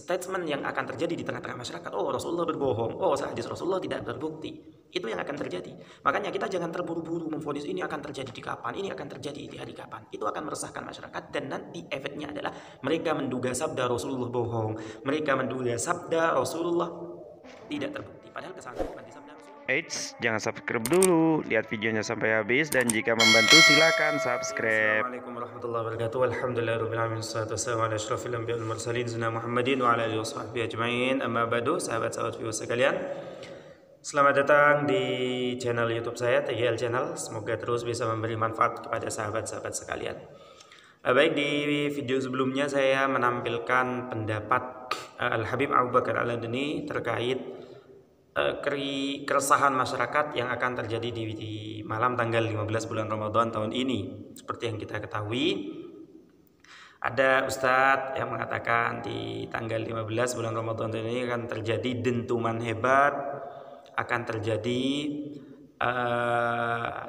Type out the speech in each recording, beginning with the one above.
statement yang akan terjadi di tengah-tengah masyarakat. Oh, Rasulullah berbohong. Oh, hadis Rasulullah tidak terbukti. Itu yang akan terjadi. Makanya kita jangan terburu-buru memvonis ini akan terjadi di kapan, ini akan terjadi di hari kapan. Itu akan meresahkan masyarakat dan nanti efeknya adalah mereka menduga sabda Rasulullah bohong. Mereka menduga sabda Rasulullah tidak terbukti. Padahal kesalahan bukan di sabda Rasulullah. Eits, jangan subscribe dulu, lihat videonya sampai habis, dan jika membantu silakan subscribe. Assalamualaikum warahmatullahi wabarakatuh. Alhamdulillahirabbil alamin. Wassalatu wassalamu ala asyrofil anbiya'i wal mursalin sayyidina Muhammadin wa ala alihi washabbihi ajmain. Amma ba'du, sahabat-sahabat viewers sekalian. Selamat datang di channel YouTube saya, TGL Channel. Semoga terus bisa memberi manfaat kepada sahabat-sahabat sekalian. Baik, di video sebelumnya saya menampilkan pendapat Al-Habib Abu Bakar Al-Adni terkait keresahan masyarakat yang akan terjadi di malam tanggal 15 bulan Ramadan tahun ini. Seperti yang kita ketahui, ada ustadz yang mengatakan di tanggal 15 bulan Ramadan tahun ini akan terjadi dentuman hebat, akan terjadi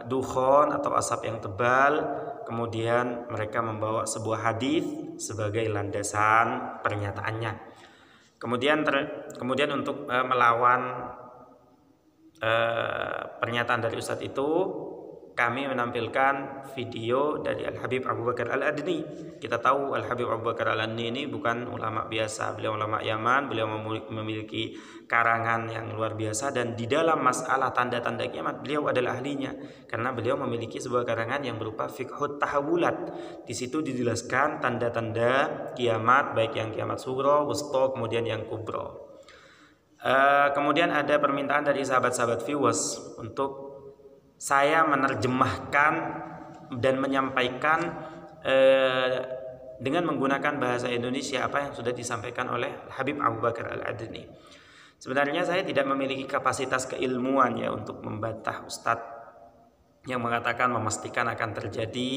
dukhon atau asap yang tebal. Kemudian mereka membawa sebuah hadis sebagai landasan pernyataannya. Kemudian untuk melawan pernyataan dari ustadz itu, kami menampilkan video dari Al-Habib Abu Bakar Al-Adni. Kita tahu Al-Habib Abu Bakar Al-Adni ini bukan ulama biasa. Beliau ulama Yaman, beliau memiliki karangan yang luar biasa, dan di dalam masalah tanda-tanda kiamat beliau adalah ahlinya, karena beliau memiliki sebuah karangan yang berupa Fiqhut Tahawulat. Di situ dijelaskan tanda-tanda kiamat, baik yang kiamat sugro, wusta, kemudian yang kubro. Kemudian ada permintaan dari sahabat-sahabat viewers untuk saya menerjemahkan dan menyampaikan dengan menggunakan bahasa Indonesia apa yang sudah disampaikan oleh Habib Abu Bakar Al-Adni. Sebenarnya saya tidak memiliki kapasitas keilmuan ya untuk membantah ustadz yang mengatakan memastikan akan terjadi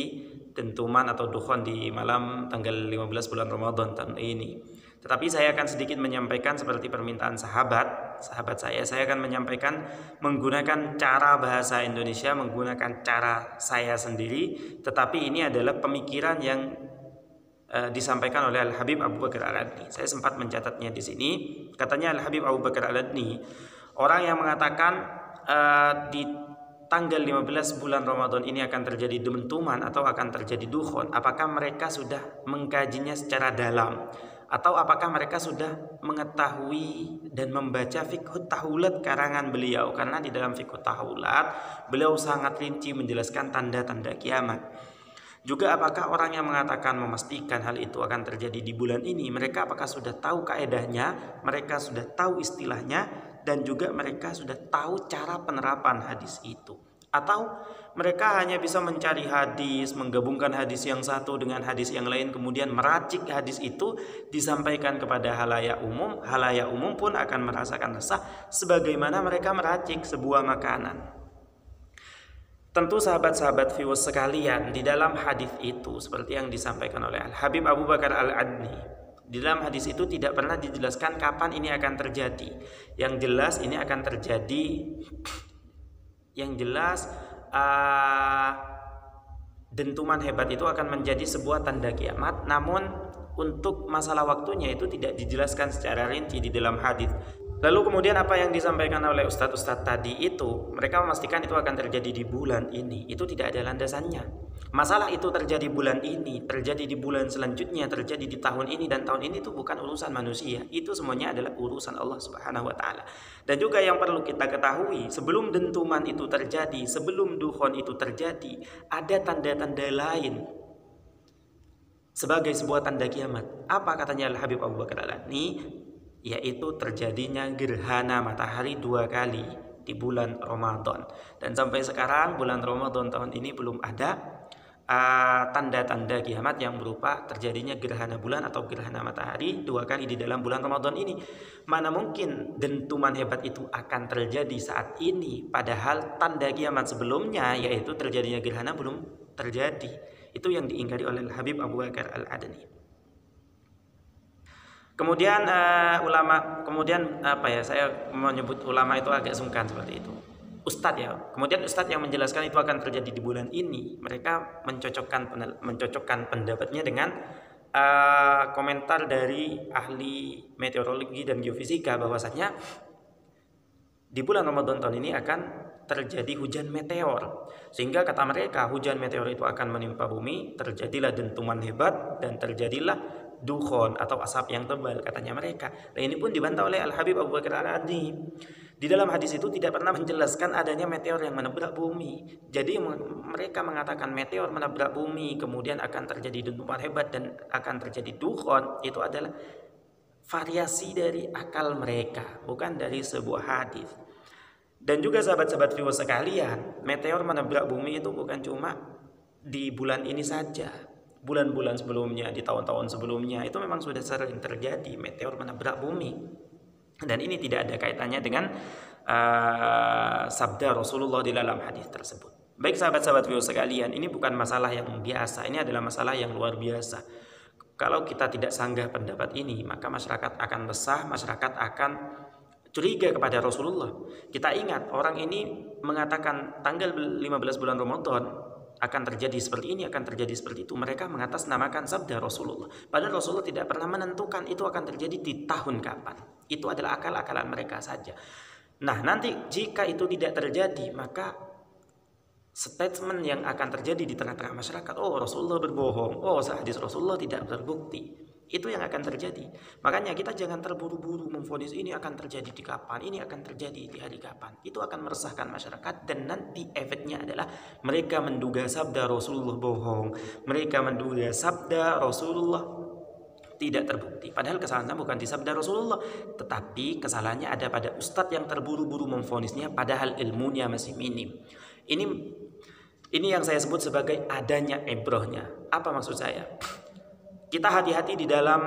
dentuman atau dukhon di malam tanggal 15 bulan Ramadan tahun ini. Tetapi saya akan sedikit menyampaikan seperti permintaan sahabat saya akan menyampaikan menggunakan cara bahasa Indonesia, menggunakan cara saya sendiri, tetapi ini adalah pemikiran yang disampaikan oleh Al-Habib Abu Bakar Al-Adni. Saya sempat mencatatnya di sini. Katanya Al-Habib Abu Bakar Al-Adni, orang yang mengatakan di tanggal 15 bulan Ramadan ini akan terjadi dentuman atau akan terjadi dukhon, apakah mereka sudah mengkajinya secara dalam, atau apakah mereka sudah mengetahui dan membaca Fiqhut Tahawulat karangan beliau? Karena di dalam Fiqhut Tahawulat beliau sangat rinci menjelaskan tanda-tanda kiamat. Juga apakah orang yang mengatakan memastikan hal itu akan terjadi di bulan ini, mereka apakah sudah tahu kaedahnya, mereka sudah tahu istilahnya, dan juga mereka sudah tahu cara penerapan hadis itu? Atau mereka hanya bisa mencari hadis, menggabungkan hadis yang satu dengan hadis yang lain, kemudian meracik hadis itu disampaikan kepada halayak umum pun akan merasakan resah sebagaimana mereka meracik sebuah makanan. Tentu sahabat-sahabat viewers sekalian, di dalam hadis itu seperti yang disampaikan oleh Al-Habib Abu Bakar Al-Adni, di dalam hadis itu tidak pernah dijelaskan kapan ini akan terjadi. Yang jelas ini akan terjadi, yang jelas dentuman hebat itu akan menjadi sebuah tanda kiamat. Namun untuk masalah waktunya itu tidak dijelaskan secara rinci di dalam hadis. Lalu kemudian apa yang disampaikan oleh ustadz-ustadz tadi itu, mereka memastikan itu akan terjadi di bulan ini. Itu tidak ada landasannya. Masalah itu terjadi bulan ini, terjadi di bulan selanjutnya, terjadi di tahun ini dan tahun ini, itu bukan urusan manusia. Itu semuanya adalah urusan Allah Subhanahu wa taala. Dan juga yang perlu kita ketahui, sebelum dentuman itu terjadi, sebelum dukhon itu terjadi, ada tanda-tanda lain sebagai sebuah tanda kiamat. Apa katanya Al-Habib Abu Bakar Al-Adni? Yaitu terjadinya gerhana matahari 2 kali di bulan Ramadan. Dan sampai sekarang bulan Ramadan tahun ini belum ada tanda-tanda kiamat yang berupa terjadinya gerhana bulan atau gerhana matahari 2 kali di dalam bulan Ramadan ini. Mana mungkin dentuman hebat itu akan terjadi saat ini, padahal tanda kiamat sebelumnya yaitu terjadinya gerhana belum terjadi. Itu yang diingkari oleh Habib Abu Bakar Al-Adni. Kemudian saya menyebut ulama itu agak sungkan seperti itu. Ustadz ya. Kemudian ustadz yang menjelaskan itu akan terjadi di bulan ini, mereka mencocokkan pendapatnya dengan komentar dari ahli meteorologi dan geofisika bahwasanya di bulan Ramadan tahun ini akan terjadi hujan meteor, sehingga kata mereka hujan meteor itu akan menimpa bumi, terjadilah dentuman hebat dan terjadilah dukhon atau asap yang tebal, katanya mereka. Dan ini pun dibantah oleh Al-Habib Abu Bakar Al-Adni. Di dalam hadis itu tidak pernah menjelaskan adanya meteor yang menabrak bumi. Jadi mereka mengatakan meteor menabrak bumi kemudian akan terjadi dentuman hebat dan akan terjadi dukhon, itu adalah variasi dari akal mereka, bukan dari sebuah hadis. Dan juga sahabat-sahabat viewers sekalian, meteor menabrak bumi itu bukan cuma di bulan ini saja. Bulan-bulan sebelumnya, di tahun-tahun sebelumnya itu memang sudah sering terjadi meteor menabrak bumi. Dan ini tidak ada kaitannya dengan sabda Rasulullah di dalam hadis tersebut. Baik sahabat-sahabat viewers sekalian, ini bukan masalah yang biasa, ini adalah masalah yang luar biasa. Kalau kita tidak sanggah pendapat ini, maka masyarakat akan resah, masyarakat akan curiga kepada Rasulullah. Kita ingat orang ini mengatakan tanggal 15 bulan Ramadan akan terjadi seperti ini, akan terjadi seperti itu. Mereka mengatasnamakan sabda Rasulullah. Padahal Rasulullah tidak pernah menentukan itu akan terjadi di tahun kapan. Itu adalah akal-akalan mereka saja. Nah, nanti jika itu tidak terjadi, maka statement yang akan terjadi di tengah-tengah masyarakat, oh Rasulullah berbohong, oh hadis Rasulullah tidak terbukti. Itu yang akan terjadi. Makanya kita jangan terburu-buru memvonis ini akan terjadi di kapan, ini akan terjadi di hari kapan. Itu akan meresahkan masyarakat dan nanti efeknya adalah mereka menduga sabda Rasulullah bohong. Mereka menduga sabda Rasulullah tidak terbukti. Padahal kesalahannya bukan di sabda Rasulullah, tetapi kesalahannya ada pada ustadz yang terburu-buru memvonisnya padahal ilmunya masih minim. Ini yang saya sebut sebagai adanya ibrohnya. Apa maksud saya? Kita hati-hati di dalam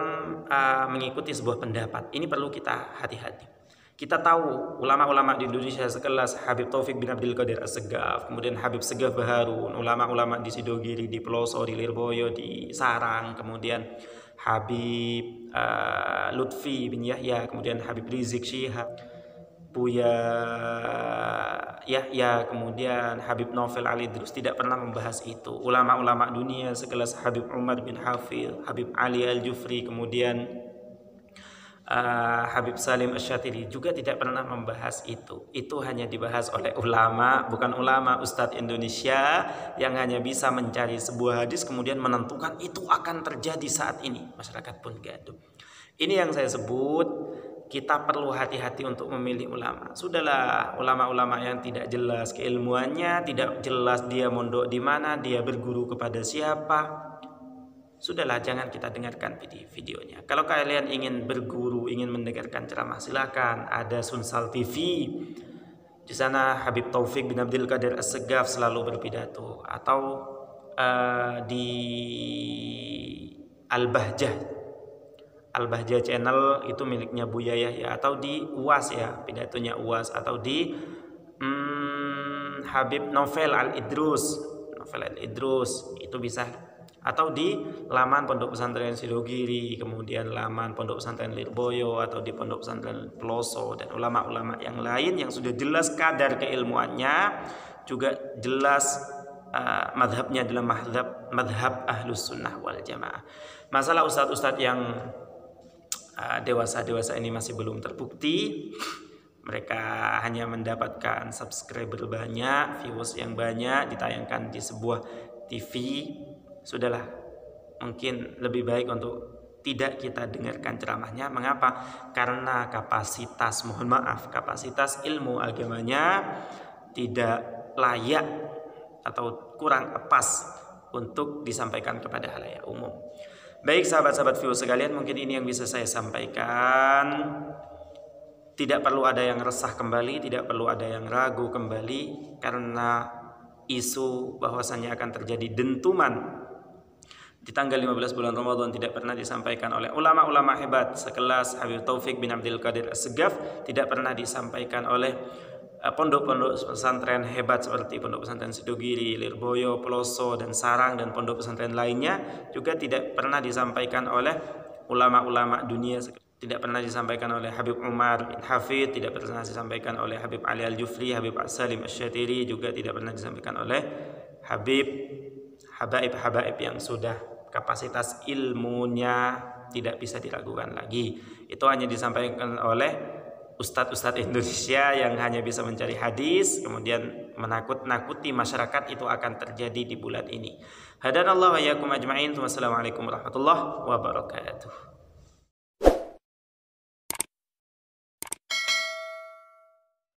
mengikuti sebuah pendapat. Ini perlu kita hati-hati. Kita tahu ulama-ulama di Indonesia sekelas Habib Taufik bin Abdul Qadir As-Segaf, kemudian Habib Segaf Baharun, ulama-ulama di Sidogiri, di Peloso, di Lirboyo, di Sarang, kemudian Habib Lutfi bin Yahya, kemudian Habib Rizik Syihab, Buya Yahya, kemudian Habib Novel Ali Idrus tidak pernah membahas itu. Ulama-ulama dunia sekelas Habib Umar bin Hafidh, Habib Ali Al-Jufri, kemudian Habib Salim Asy-Syatili juga tidak pernah membahas itu. Itu hanya dibahas oleh ulama, bukan ulama Ustadz Indonesia yang hanya bisa mencari sebuah hadis kemudian menentukan itu akan terjadi saat ini. Masyarakat pun gaduh. Ini yang saya sebut kita perlu hati-hati untuk memilih ulama. Sudahlah, ulama-ulama yang tidak jelas keilmuannya, tidak jelas dia mondok di mana, dia berguru kepada siapa. Sudahlah, jangan kita dengarkan videonya. Kalau kalian ingin berguru, ingin mendengarkan ceramah, silakan. Ada Sunsal TV. Di sana Habib Taufik bin Abdul Qadir As-Segaf selalu berpidato. Atau di Al-Bahjah channel itu miliknya Buya Yahya, atau di UAS ya, pidatonya UAS, atau di Habib Novel Al-Idrus itu bisa, atau di laman Pondok Pesantren Sidogiri, kemudian laman Pondok Pesantren Lirboyo, atau di Pondok Pesantren Peloso, dan ulama-ulama yang lain yang sudah jelas kadar keilmuannya, juga jelas madhabnya adalah madhab Ahlus Sunnah wal Jamaah. Masalah ustadz-ustadz yang dewasa ini masih belum terbukti. Mereka hanya mendapatkan subscriber banyak, viewers yang banyak, ditayangkan di sebuah TV. Sudahlah, mungkin lebih baik untuk tidak kita dengarkan ceramahnya. Mengapa? Karena kapasitas ilmu agamanya tidak layak atau kurang pas untuk disampaikan kepada halayak umum. Baik sahabat-sahabat viewers sekalian, mungkin ini yang bisa saya sampaikan. Tidak perlu ada yang resah kembali, tidak perlu ada yang ragu kembali, karena isu bahwasannya akan terjadi dentuman di tanggal 15 bulan Ramadan tidak pernah disampaikan oleh ulama-ulama hebat sekelas Habib Taufik bin Abdul Qadir As-Segaf, tidak pernah disampaikan oleh pondok-pondok pesantren hebat seperti Pondok Pesantren Sidogiri, Lirboyo, Peloso, dan Sarang, dan pondok pesantren lainnya, juga tidak pernah disampaikan oleh ulama-ulama dunia, tidak pernah disampaikan oleh Habib Umar bin Hafidh, tidak pernah disampaikan oleh Habib Ali Al-Jufri, Habib Salim Asy-Syatili, juga tidak pernah disampaikan oleh habaib yang sudah kapasitas ilmunya tidak bisa diragukan lagi. Itu hanya disampaikan oleh ustadz-ustadz Indonesia yang hanya bisa mencari hadis, kemudian menakut-nakuti masyarakat itu akan terjadi di bulan ini. Hadanallahu wa iyyakum ajma'in. Wassalamualaikum warahmatullahi wabarakatuh.